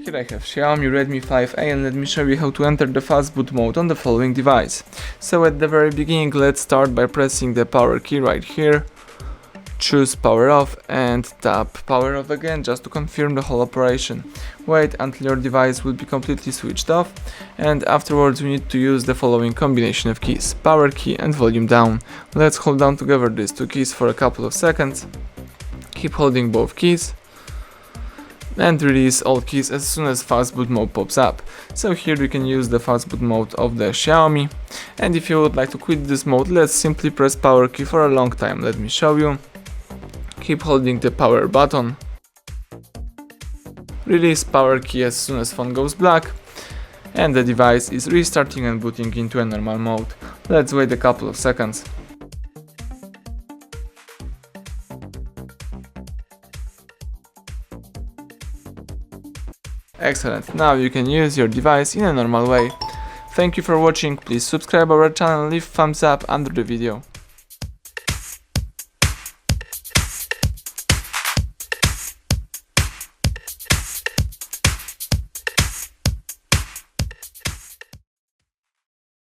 Here I have Xiaomi Redmi 5A and let me show you how to enter the Fastboot mode on the following device. So at the very beginning, let's start by pressing the power key right here. Choose power off and tap power off again just to confirm the whole operation. Wait until your device will be completely switched off, and afterwards we need to use the following combination of keys: power key and volume down. Let's hold down together these two keys for a couple of seconds. Keep holding both keys and release all keys as soon as Fastboot mode pops up. So here we can use the Fastboot mode of the Xiaomi, and if you would like to quit this mode, let's simply press power key for a long time. Let me show you. Keep holding the power button. Release power key as soon as phone goes black, and the device is restarting and booting into a normal mode. Let's wait a couple of seconds. Excellent, now you can use your device in a normal way. Thank you for watching, please subscribe our channel and leave thumbs up under the video.